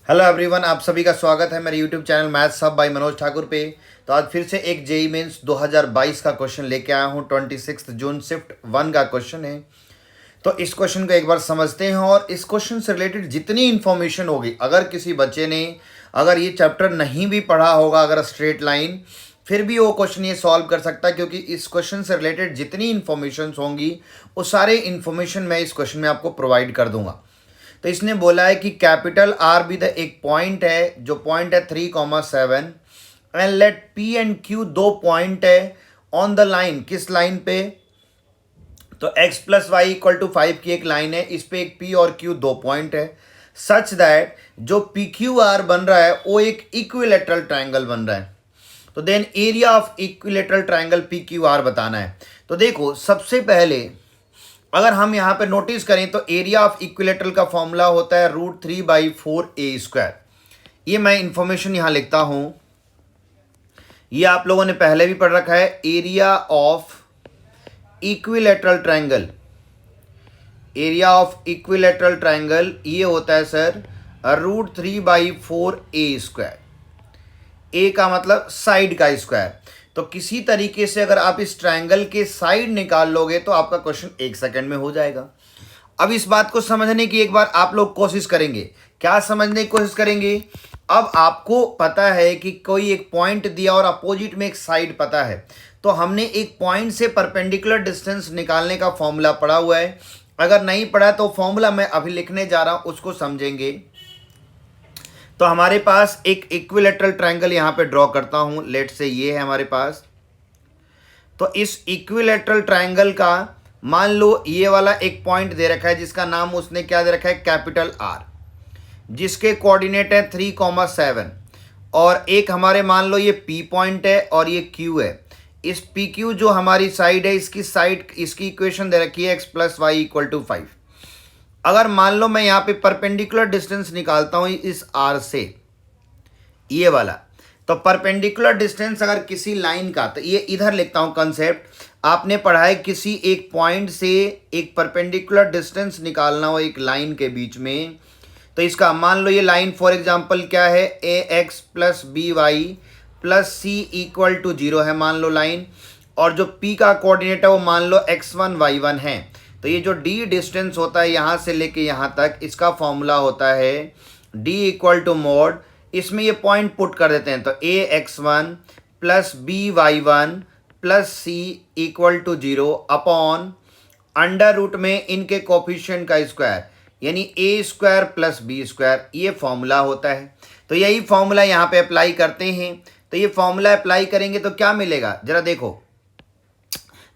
Hello everyone, आप सभी का स्वागत है मेरे YouTube channel maths hub by Manoj Thakur पे। तो आज फिर से एक जेई मेंस 2022 का क्वेश्चन लेके आया हूँ। 26 जून शिफ्ट 1 का क्वेश्चन है। तो इस क्वेश्चन को एक बार समझते हैं और इस क्वेश्चन से रिलेटेड जितनी इन्फॉर्मेशन होगी, अगर किसी बच्चे ने अगर ये चैप्टर नहीं भी पढ़ा होगा, अगर स्ट्रेट लाइन, फिर भी वो क्वेश्चन ये सॉल्व कर सकता है, क्योंकि इस क्वेश्चन से रिलेटेड जितनी इन्फॉर्मेशन होंगी वो सारे इन्फॉर्मेशन मैं इस क्वेश्चन में आपको प्रोवाइड कर दूंगा। तो इसने बोला है कि कैपिटल आर भी द एक पॉइंट है, जो पॉइंट है 3,7 and let P and Q दो पॉइंट है ऑन द लाइन। किस लाइन पे? तो x plus y equal to 5 की एक लाइन है, इस पे एक p और q दो पॉइंट है, सच दैट जो पी क्यू आर बन रहा है वो एक इक्विलेटरल ट्राइंगल बन रहा है। तो then area of equilateral triangle P Q R बताना है। तो देखो, सबसे पहले अगर हम यहाँ पे नोटिस करें तो एरिया ऑफ इक्विलेटरल का फॉर्मूला होता है √3/4a²। ये मैं इंफॉर्मेशन यहाँ लिखता हूँ, ये आप लोगों ने पहले भी पढ़ रखा है। Area of equilateral triangle, area of equilateral triangle ये होता है सर √3/4a²। ए का मतलब साइड का स्क्वायर। तो किसी तरीके से अगर आप इस ट्रायंगल के साइड निकाल लोगे तो आपका क्वेश्चन 1 सेकंड में हो जाएगा। अब इस बात को समझने की एक बार आप लोग कोशिश करेंगे। क्या समझने की कोशिश करेंगे? अब आपको पता है कि कोई एक पॉइंट दिया और अपोजिट में एक साइड पता है, तो हमने एक पॉइंट से परपेंडिकुलर डिस्टेंस निकालने का फॉर्मूला पढ़ा हुआ है। अगर नहीं पढ़ा तो फॉर्मूला मैं अभी लिखने जा रहा हूं, उसको समझेंगे। तो हमारे पास एक इक्विलेटरल ट्रायंगल यहां पे ड्रॉ करता हूं, लेट से ये है हमारे पास। तो इस इक्विलेटरल ट्रायंगल का मान लो ये वाला एक पॉइंट दे रखा है, जिसका नाम उसने क्या दे रखा है, कैपिटल आर, जिसके कोऑर्डिनेट है 3,7, और एक हमारे मान लो ये पी पॉइंट है और ये क्यू है। इस पी क्यू जो हमारी साइड है, इसकी साइड, इसकी इक्वेशन दे रखी है x plus y equal to 5। अगर मान लो मैं यहाँ पे परपेंडिकुलर डिस्टेंस निकालता हूँ इस आर से, ये वाला, तो परपेंडिकुलर डिस्टेंस अगर किसी लाइन का, तो ये इधर लिखता हूँ कंसेप्ट। आपने पढ़ा है किसी एक पॉइंट से एक परपेंडिकुलर डिस्टेंस निकालना हो एक लाइन के बीच में, तो इसका मान लो ये लाइन फॉर एग्जांपल क्या है, A X plus B Y plus C equal to 0 है मान लो लाइन, और जो पी का कोऑर्डिनेट है वो मान लो x1 y1 है। तो ये जो d डिस्टेंस होता है यहाँ से लेके यहाँ तक, इसका फॉर्मूला होता है d इक्वल टू मोड, इसमें ये पॉइंट पुट कर देते हैं, तो a x1 plus B Y one plus C equal to 0 upon under root में इनके कोफिशिएंट का स्क्वायर, यानी a² प्लस b², ये फॉर्मूला होता है। तो यही फॉर्मूला यहाँ पे अप्लाई करते हैं। तो ये फॉर्मूला अप्लाई करेंगे तो क्या मिलेगा, जरा देखो।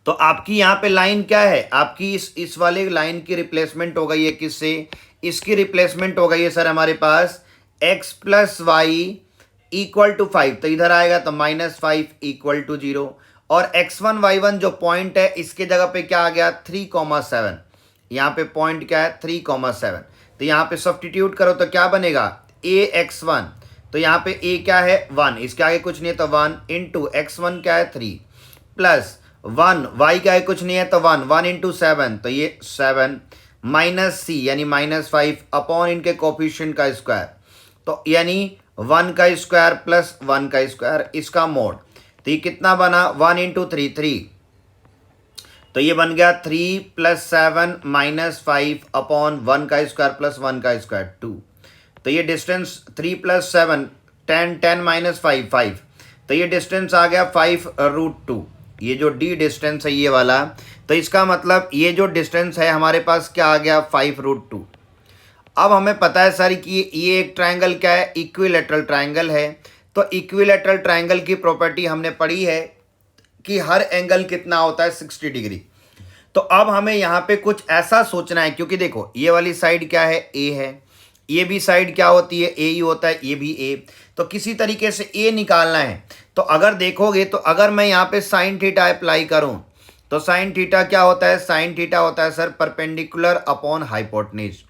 तो आपकी यहाँ पे लाइन क्या है, आपकी इस वाले लाइन की रिप्लेसमेंट हो गई है किससे, इसकी रिप्लेसमेंट हो गई है सर हमारे पास x plus y equal to 5, तो इधर आएगा तो -5 इक्वल टू 0, और x1 y1 जो पॉइंट है इसके जगह पे क्या आ गया 3,7, यहाँ पे पॉइंट क्या है 3,7। तो यहाँ पे सब्स्टिट्यूट करो तो क्या बनेगा, ax1, तो यहाँ पे a क्या है 1, इसके आगे कुछ नहीं है तो 1 इंटू x1 क्या है 3 प्लस 1, y क्या है कुछ नहीं है तो 1 इंटू 7, तो ये 7 माइनस c यानी -5 अपॉन इनके कोफिशिएंट का स्क्वायर, तो यानी 1 का स्क्वायर प्लस 1 का स्क्वायर, इसका मोड। तो ये कितना बना 1 इंटू 3 3, तो ये बन गया 3 प्लस 7 माइनस 5 अपॉन 1 का स्क्वायर प्लस 1 का स्क्वायर 2। तो ये डिस्टेंस 3 प्लस 7 10 10 माइनस 5 5, तो ये डिस्टेंस आ गया 5√2। ये जो डी डिस्टेंस है ये वाला, तो इसका मतलब ये जो डिस्टेंस है हमारे पास क्या आ गया 5√2। अब हमें पता है सर कि ये एक ट्रायंगल क्या है, इक्विलेटरल ट्रायंगल है। तो इक्विलेटरल ट्रायंगल की प्रॉपर्टी हमने पढ़ी है कि हर एंगल कितना होता है 60 डिग्री। तो अब हमें यहाँ पे कुछ ऐसा सोचना है, क्योंकि देखो ये वाली साइड क्या है, ए है, ये भी साइड क्या होती है, ए ही होता है, ये भी ए। तो किसी तरीके से ए निकालना है। तो अगर देखोगे तो अगर मैं यहाँ पे साइन थीटा अप्लाई करूँ तो साइन थीटा क्या होता है, साइन थीटा होता है सर परपेंडिकुलर अपॉन हाइपोटेन्यूज।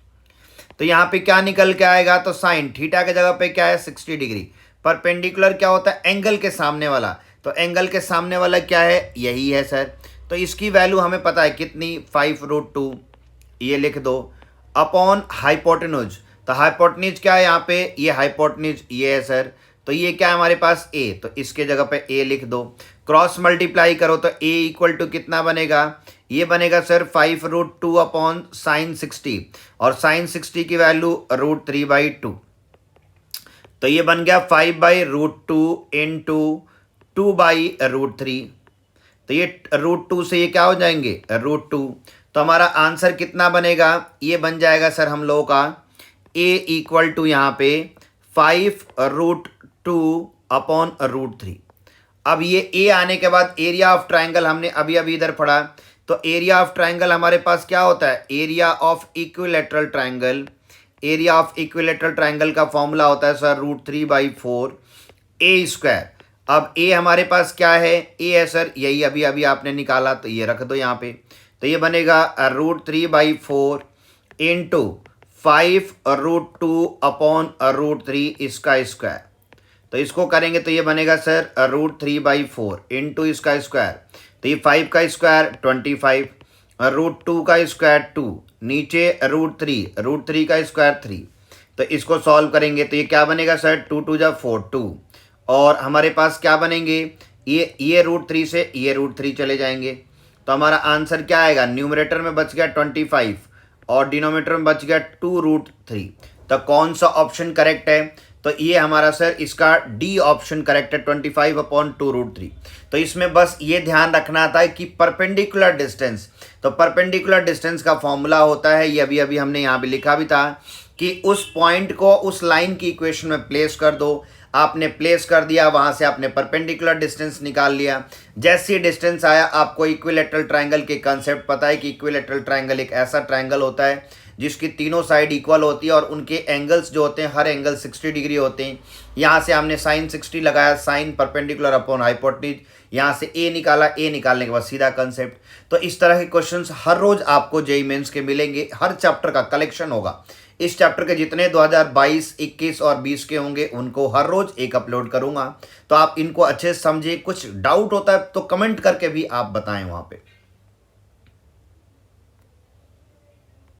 तो यहाँ पे क्या निकल के आएगा, तो साइन थीटा के जगह पे क्या है 60 डिग्री। परपेंडिकुलर क्या होता है, एंगल के सामने वाला, तो एंगल के सामने वाला क्या है, यही है सर। तो इसकी वैल्यू हमें पता है कितनी 5√2, ये लिख दो, अपॉन हाइपोटेन्यूज। तो हाइपोटेन्यूज क्या है यहाँ पे, ये हाइपोटेन्यूज ये है सर, तो ये क्या है हमारे पास ए, तो इसके जगह पे ए लिख दो। क्रॉस मल्टीप्लाई करो तो ए इक्वल टू कितना बनेगा, ये बनेगा सर 5√2 अपॉन साइन 60, और साइन 60 की वैल्यू √3/2, तो ये बन गया 5/√2 इंटू 2/√3, तो ये √2 से ये क्या हो जाएंगे √2, तो हमारा आंसर कितना बनेगा, ये बन जाएगा सर हम लोगों का ए इक्वल टू यहाँ पे 5√2 अपॉन √3। अब ये ए आने के बाद एरिया ऑफ ट्राइंगल हमने अभी अभी इधर पढ़ा, तो एरिया ऑफ ट्राइंगल हमारे पास क्या होता है, area of equilateral triangle, area of equilateral triangle का फॉर्मूला होता है सर √3/4 ए स्क्वायर। अब ए हमारे पास क्या है, ए है सर यही अभी अभी आपने निकाला, तो ये रख दो यहाँ पे, तो ये बनेगा √3/4 इंटू 5√2 अपॉन √3 इसका स्क्वायर, तो इसको करेंगे तो ये बनेगा सर √3/4 इंटू इसका स्क्वायर, तो ये 5 का स्क्वायर 25, √2 का स्क्वायर 2, नीचे √3 का स्क्वायर 3, तो इसको सॉल्व करेंगे तो ये क्या बनेगा सर 2 × 4 2, और हमारे पास क्या बनेंगे, ये √3 से ये √3 चले जाएंगे, तो हमारा आंसर क्या आएगा, न्यूमरेटर में बच गया 25 और डिनोमिनेटर में बच गया 2√3, तो कौन सा ऑप्शन करेक्ट है, तो ये हमारा सर इसका डी ऑप्शन करेक्ट है 25 अपॉन 2√3। तो इसमें बस ये ध्यान रखना था कि परपेंडिकुलर डिस्टेंस, तो परपेंडिकुलर डिस्टेंस का फॉर्मूला होता है, ये अभी अभी हमने यहाँ भी लिखा भी था कि उस पॉइंट को उस लाइन की इक्वेशन में प्लेस कर दो, आपने प्लेस कर दिया, वहां से आपने परपेंडिकुलर डिस्टेंस निकाल लिया, जैसे डिस्टेंस आया आपको इक्विलेटरल ट्राइंगल के कंसेप्ट पता है कि इक्विलेटरल ट्राइंगल एक ऐसा ट्राइंगल होता है जिसकी तीनों साइड इक्वल होती है और उनके एंगल्स जो होते हैं हर एंगल 60 डिग्री होते हैं। यहाँ से हमने साइन 60 लगाया, साइन परपेंडिकुलर अपॉन हाइपोटेन्यूज, यहाँ से ए निकाला, ए निकालने के बाद सीधा कंसेप्ट। तो इस तरह के क्वेश्चंस हर रोज आपको जेईई मेंस के मिलेंगे, हर चैप्टर का कलेक्शन होगा। इस चैप्टर के जितने 2022, 21 और 20 के होंगे उनको हर रोज एक अपलोड करूंगा, तो आप इनको अच्छे से समझिए। कुछ डाउट होता है तो कमेंट करके भी आप बताएं वहाँ पे।